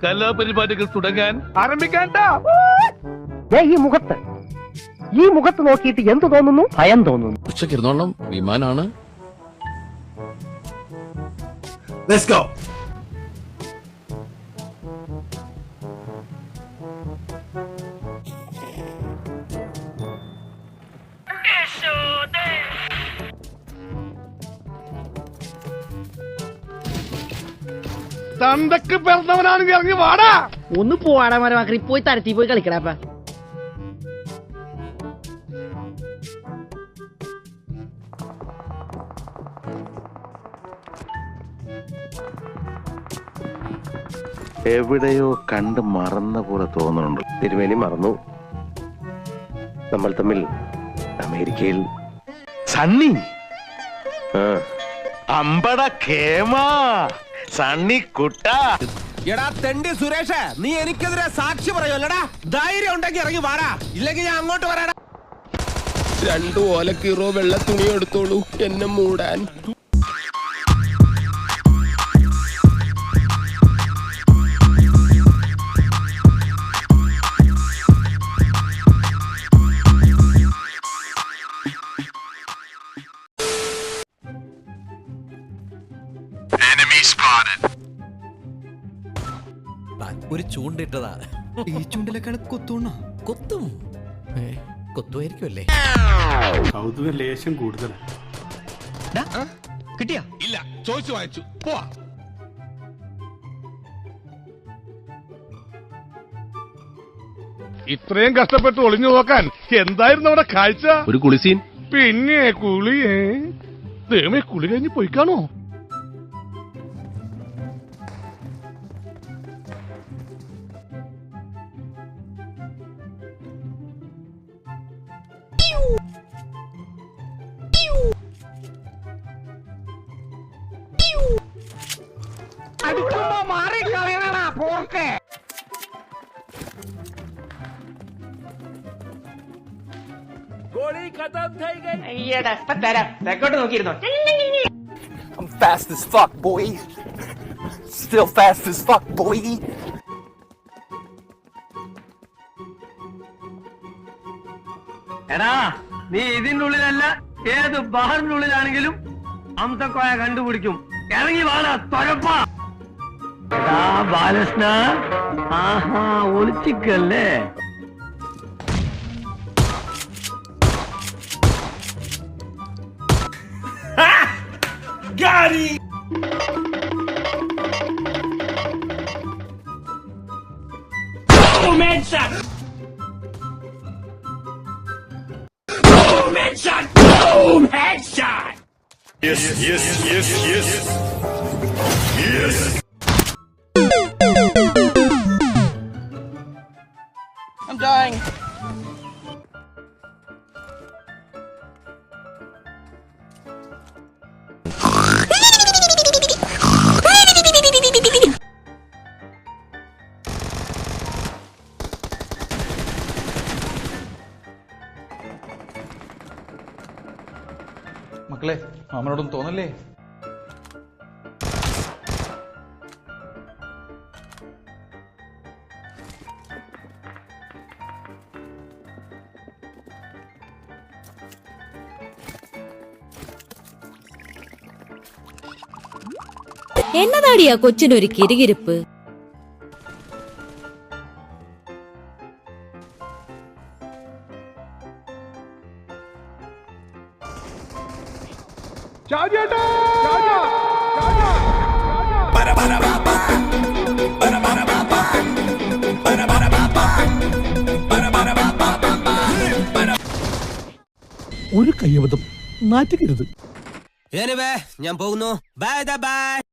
കലാപരിപാടികൾ തുടങ്ങാൻ ആരംഭിക്കാൻ. ഈ മുഖത്ത് നോക്കിയിട്ട് എന്ത് തോന്നുന്നു? ഭയം തോന്നുന്നു. ഉച്ചക്കിരുന്നോളം വിമാനാണ്. Let's go. തണ്ടക്ക് പിറന്നവനാണെങ്കിൽ ഇറങ്ങി വാടാ. ഒന്ന് പോവാടാ മരമാക്കി പോയി തരത്തി പോയി കളിക്കടാപ്പ. എവിടെയോ കണ്ട് മറന്ന പോലെ തോന്നുന്നുണ്ട്. തിരുമേനി മറന്നു. നമ്മൾ തമ്മിൽ അമേരിക്കയിൽ സണ്ണി അമ്പട കേമാ സണ്ണി കുട്ട. എടാ തെണ്ടി സുരേഷ്, നീ എനിക്കെതിരെ സാക്ഷി പറയുമല്ലടാ. ധൈര്യം ഉണ്ടെങ്കിൽ ഇറങ്ങി വാടാ, ഇല്ലെങ്കിൽ ഞാൻ അങ്ങോട്ട് വരാടാ. 2 ഓലക്കീറോ വെള്ള തുണി എടുത്തോളൂ എന്നെ മൂടാൻ. ഒരു ചൂണ്ടിട്ടതാ. ഈ ചൂണ്ടിലേക്കാൾ കൊത്തൂണോ? കൊത്തും. കൊത്തുമായിരിക്കുമല്ലേ? കൗതുക ലേശം കൂടുതലാണ്. കിട്ടിയാ? ഇല്ല, ചോദിച്ചു വാങ്ങിച്ചു. പോവാ. ഇത്രയും കഷ്ടപ്പെട്ട് ഒളിഞ്ഞു നോക്കാൻ എന്തായിരുന്നു അവിടെ കാഴ്ച? ഒരു കുളിസീൻ. പിന്നെ കുളിയേ ദൈവമേ, കുളി കഴിഞ്ഞ് പോയിക്കാണോ? അടിക്കുമ്പോ മാറി കളയണ പോർക്കെ. അയ്യടാ ഇപ്പൊ തരാം. തെക്കോട്ട് നോക്കിയിരുന്നോ? I'm fast as fuck, boy. Still fast as fuck, boy. എടാ, നീ ഇതിന്റെ ഉള്ളിലല്ല ഏത് ബഹറിനുള്ളിലാണെങ്കിലും അംസക്കോയ കണ്ടുപിടിക്കും. ഇറങ്ങി വാടാ തൊരപ്പ. എടാ ബാലകൃഷ്ണ, ആഹാ ഒളിച്ചിക്കല്ലേ. I'm dying. മക്കളെ, മാമനോടൊന്നും തോന്നല്ലേ? എന്നതാടിയാ കൊച്ചിനൊരു കിരികിരിപ്പ്? ഒരു കയ്യബദ്ധം നാറ്റുകരുത്. ഞാൻ പോകുന്നു. Bye bye.